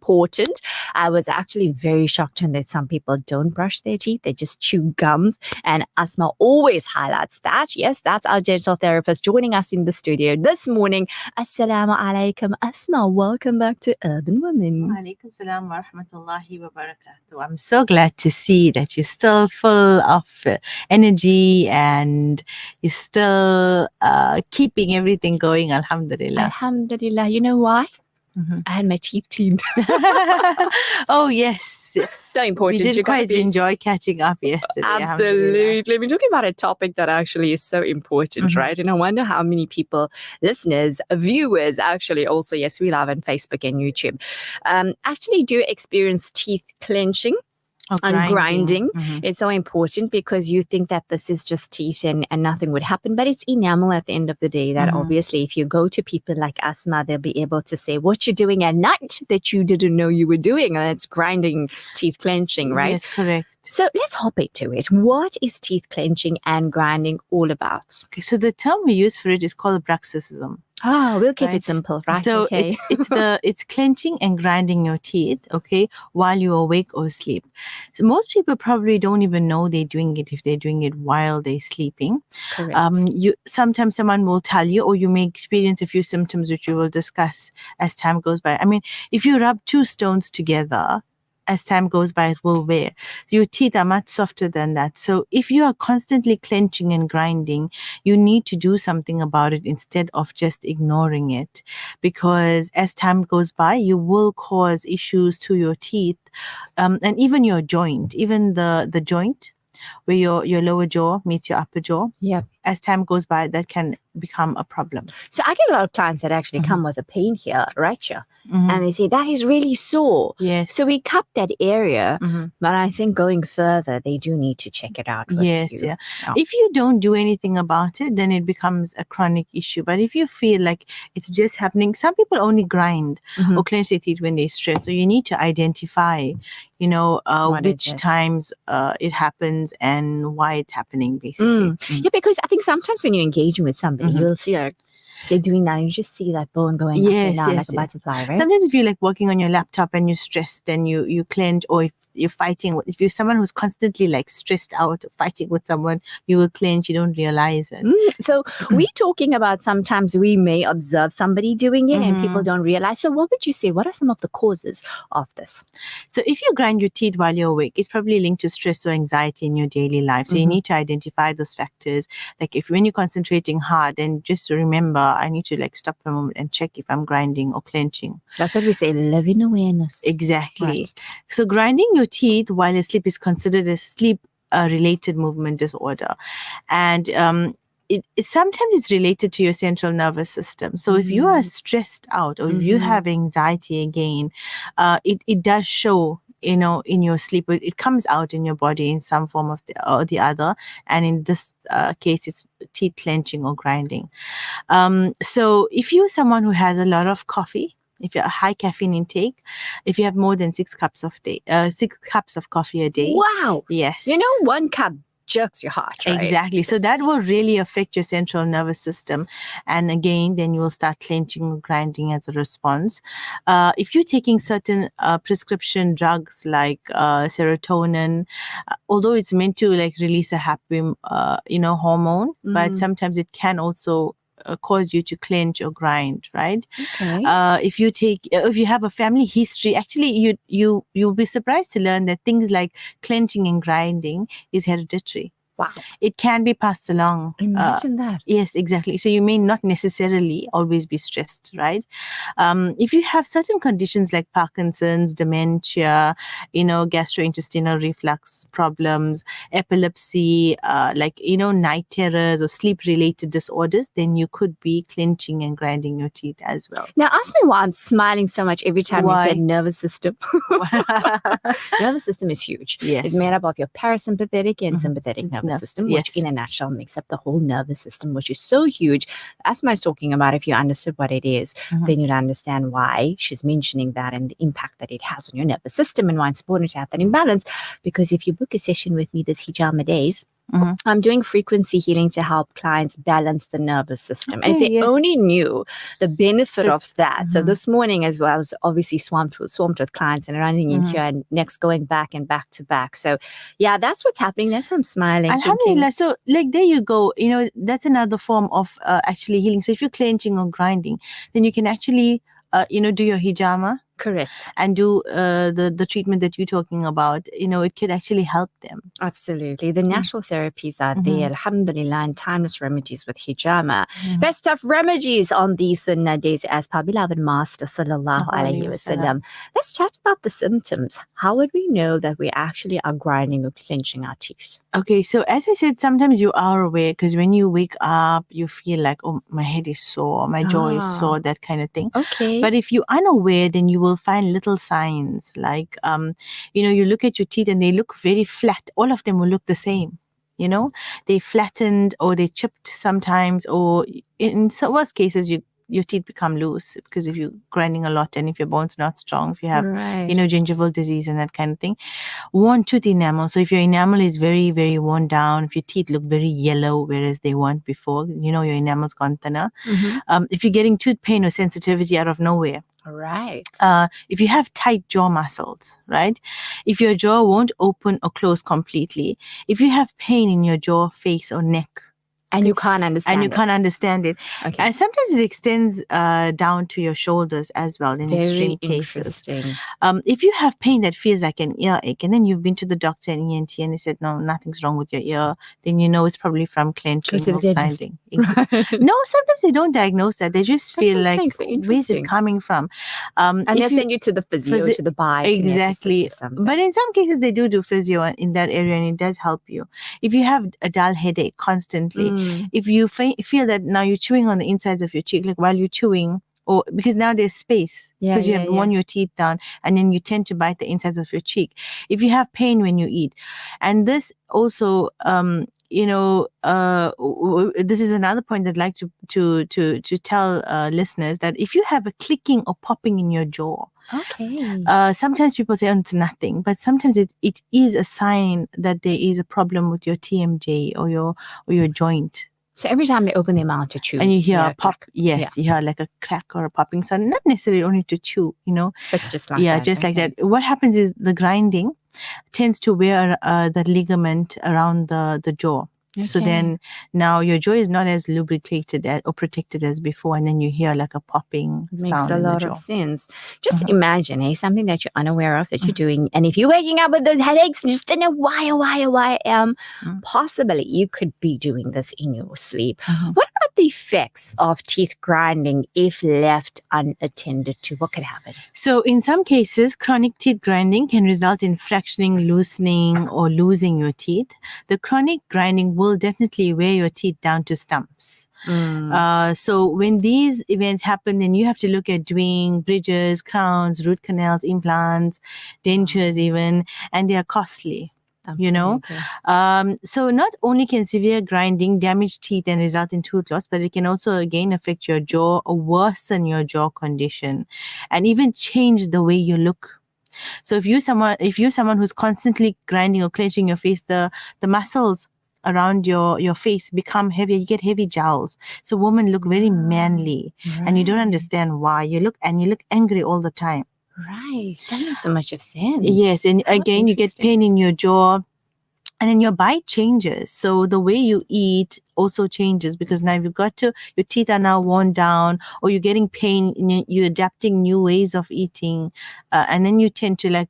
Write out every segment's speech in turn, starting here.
important. I was actually very shocked when that some people don't brush their teeth. They just chew gums. And Asma always highlights that. Yes, that's our dental therapist joining us in the studio this morning. Assalamu alaikum, Asma. Welcome back to Urban Women. Alaikum salam wa rahmatullahi wa barakatuh. I'm so glad to see that you're still full of energy and you're still keeping everything going. Alhamdulillah. Alhamdulillah. You know why? I had my teeth cleaned. Oh, yes. So important. We did quite enjoy catching up yesterday. Absolutely. We're talking about a topic that actually is so important, right? And I wonder how many people, listeners, viewers, actually also, yes, we live on Facebook and YouTube, actually do experience teeth clenching. And grinding. It's so important because you think that this is just teeth and nothing would happen, but it's enamel at the end of the day that obviously if you go to people like Asma, they'll be able to say what you're doing at night that you didn't know you were doing, and it's grinding, teeth clenching, right? Yes, correct. So let's hop into it. What is teeth clenching and grinding all about? Okay, so the term we use for it is called bruxism. We'll keep it simple, right? So it's clenching and grinding your teeth, okay, while you're awake or asleep. So most people probably don't even know they're doing it if they're doing it while they're sleeping. Correct. Sometimes someone will tell you, or you may experience a few symptoms which we will discuss as time goes by. I mean, if you rub two stones together, as time goes by, it will wear. Your teeth are much softer than that. So if you are constantly clenching and grinding, you need to do something about it instead of just ignoring it. Because as time goes by, you will cause issues to your teeth and even your joint, even the joint where your lower jaw meets your upper jaw. Yeah. As time goes by, that can become a problem. So I get a lot of clients that actually come with a pain here, right here. And they say, that is really sore. Yes. So we cut that area, but I think going further, they do need to check it out with yes, you. Yeah. If you don't do anything about it, then it becomes a chronic issue. But if you feel like it's just happening, some people only grind or clench their teeth when they stress. So you need to identify, which times it happens and why it's happening, basically. Yeah, because I think sometimes when you're engaging with somebody, you'll see they're doing that and you just see that bone going up and down like a butterfly, right? Sometimes if you're like working on your laptop and you're stressed, then you clench, or if you're fighting, if you're someone who's constantly like stressed out or fighting with someone, you will clench, you don't realize it. So we're talking about sometimes we may observe somebody doing it and people don't realize. So what would you say? What are some of the causes of this? So if you grind your teeth while you're awake, it's probably linked to stress or anxiety in your daily life. So you need to identify those factors. Like when you're concentrating hard, then just remember, I need to like stop a moment and check if I'm grinding or clenching. That's what we say, live in awareness. Exactly. Right. So grinding your teeth while asleep is considered a sleep related movement disorder, and it sometimes is related to your central nervous system. So if you are stressed out or if you have anxiety again, it does show in your sleep. It comes out in your body in some form of the other, and in this case it's teeth clenching or grinding. So if you're someone who has a lot of coffee, if you have a high caffeine intake, if you have more than 6 cups of coffee a day. Wow. Yes. 1 cup jerks your heart, right? Exactly. So that will really affect your central nervous system. And again, then you will start clenching or grinding as a response. If you're taking certain prescription drugs like serotonin, although it's meant to like release a happy, hormone, but sometimes it can also cause you to clench or grind, right? Okay. If you have a family history, actually you'll be surprised to learn that things like clenching and grinding is hereditary. Wow. It can be passed along. Imagine that. Yes, exactly. So you may not necessarily always be stressed, right? If you have certain conditions like Parkinson's, dementia, gastrointestinal reflux problems, epilepsy, night terrors or sleep-related disorders, then you could be clenching and grinding your teeth as well. Now, ask me why I'm smiling so much every time you said nervous system. Nervous system is huge. Yes. It's made up of your parasympathetic and sympathetic nervous system, which Yes. in a nutshell makes up the whole nervous system, which is so huge. Asma is talking about, if you understood what it is, then you'd understand why she's mentioning that and the impact that it has on your nervous system and why it's important to have that in balance. Because if you book a session with me this hijama days, I'm doing frequency healing to help clients balance the nervous system. And if they yes. only knew the benefit of It's- that. So this morning as well, I was obviously swamped with clients and running in here and next going back and back to back. So yeah, that's what's happening. That's why I'm smiling. Alhamdulillah. So like there you go. You know, that's another form of actually healing. So if you're clenching or grinding, then you can actually, do your hijama. Correct. And do the treatment that you're talking about. You know, it could actually help them. Absolutely. The natural therapies are there, alhamdulillah, and timeless remedies with hijama. Best of remedies on these sunnah days as per beloved Master sallallahu alayhi wasallam. Let's chat about the symptoms. How would we know that we actually are grinding or clenching our teeth? Okay, so as I said, sometimes you are aware because when you wake up, you feel like, oh, my head is sore, my jaw is sore, that kind of thing. Okay. But if you're unaware, then you will find little signs like, you look at your teeth and they look very flat. All of them will look the same. You know, they flattened or they chipped sometimes, or in some worst cases, your teeth become loose because if you're grinding a lot and if your bone's not strong, if you have, gingival disease and that kind of thing. Worn tooth enamel. So if your enamel is very, very worn down, if your teeth look very yellow, whereas they weren't before, your enamel's gone thinner. If you're getting tooth pain or sensitivity out of nowhere. Right. If you have tight jaw muscles, right? If your jaw won't open or close completely. If you have pain in your jaw, face, or neck. And you can't understand it. Okay. And sometimes it extends down to your shoulders as well in extreme cases. Interesting. If you have pain that feels like an earache and then you've been to the doctor and ENT and they said, no, nothing's wrong with your ear, then you know it's probably from clenching or grinding. No, sometimes they don't diagnose that. They just feel like, where's it coming from? And they'll send you to the physio, to the biokineticist. Exactly. But in some cases, they do physio in that area and it does help you. If you have a dull headache constantly, if you feel that now you're chewing on the insides of your cheek, like while you're chewing, or because now there's space because you have worn your teeth down and then you tend to bite the insides of your cheek. If you have pain when you eat, and this also, this is another point I'd like to tell listeners that if you have a clicking or popping in your jaw, sometimes people say, oh, it's nothing, but sometimes it is a sign that there is a problem with your TMJ or your joint. So every time they open their mouth to chew, and you hear a pop, you hear like a crack or a popping sound. Not necessarily only to chew, but just like that. Just like that. What happens is the grinding tends to wear that ligament around the jaw. Okay. So then now your jaw is not as lubricated or protected as before, and then you hear like a popping sound. Makes a lot of sense. Just imagine something that you're unaware of that you're doing, and if you're waking up with those headaches and you just don't know why, possibly you could be doing this in your sleep. What about the effects of teeth grinding if left unattended to? What could happen? So in some cases, chronic teeth grinding can result in fractioning, loosening, or losing your teeth. The chronic grinding will definitely wear your teeth down to stumps. So when these events happen, then you have to look at doing bridges, crowns, root canals, implants, dentures even, and they are costly. So not only can severe grinding damage teeth and result in tooth loss, but it can also again affect your jaw or worsen your jaw condition and even change the way you look. So if you're someone who's constantly grinding or clenching your face, the muscles around your face become heavier. You get heavy jowls. So women look very manly, and you don't understand why. You look angry all the time. Right. That makes so much of sense. Yes. And again, you get pain in your jaw. And then your bite changes. So the way you eat also changes because now your teeth are now worn down, or you're getting pain, and you're adapting new ways of eating. And then you tend to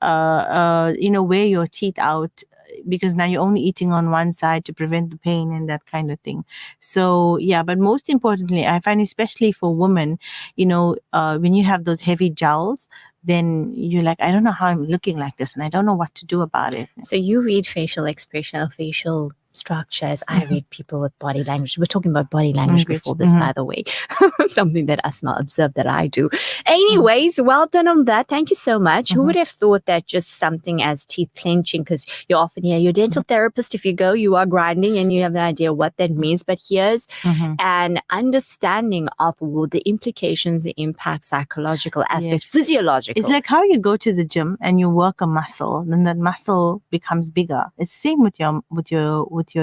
wear your teeth out because now you're only eating on one side to prevent the pain and that kind of thing. So but most importantly, I find especially for women, when you have those heavy jowls, then you're like, I don't know how I'm looking like this and I don't know what to do about it. So you read facial expression or facial structures. I read people with body language. We're talking about body language before this, by the way. Something that Asma observed that I do. Anyways, well done on that. Thank you so much. Who would have thought that just something as teeth clenching, because you often hear your dental therapist, if you go, you are grinding and you have an idea what that means. But here's an understanding of the implications, the impact, psychological aspects, physiological. It's like how you go to the gym and you work a muscle, then that muscle becomes bigger. It's same with your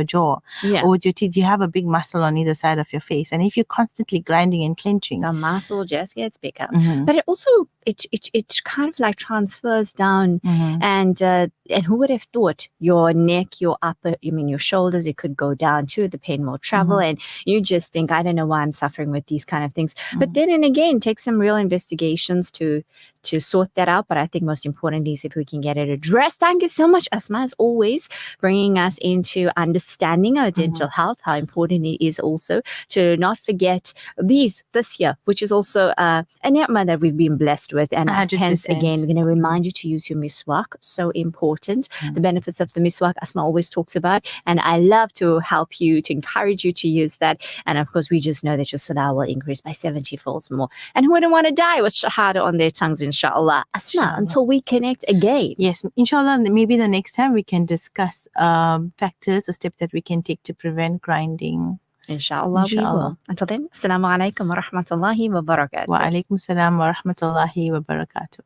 jaw or with your teeth. You have a big muscle on either side of your face, and if you're constantly grinding and clenching, the muscle just gets bigger. But it also it kind of like transfers down, and who would have thought your neck, your upper, your shoulders, it could go down too. The pain will travel, and you just think, I don't know why I'm suffering with these kind of things. But then and again, take some real investigations to sort that out. But I think most importantly is if we can get it addressed. Thank you so much, Asma, as always, bringing us into understanding our dental health, how important it is also to not forget this year, which is also a ni'mah that we've been blessed with. And 100%. hence, again, we're going to remind you to use your miswak. So important. The benefits of the miswak, Asma always talks about. And I love to help you, to encourage you to use that. And of course, we just know that your salah will increase by 70 folds more. And who wouldn't want to die with shahada on their tongues, inshallah. Asma, until we connect again. Yes, inshallah, maybe the next time we can discuss factors or steps that we can take to prevent grinding. Inshallah, we will. Until then, assalamu alaikum wa rahmatullahi wa barakatuh. Wa alaikum salam wa rahmatullahi wa barakatuh.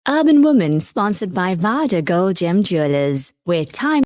Urban Woman, sponsored by Vada Gold Gem Jewelers, where time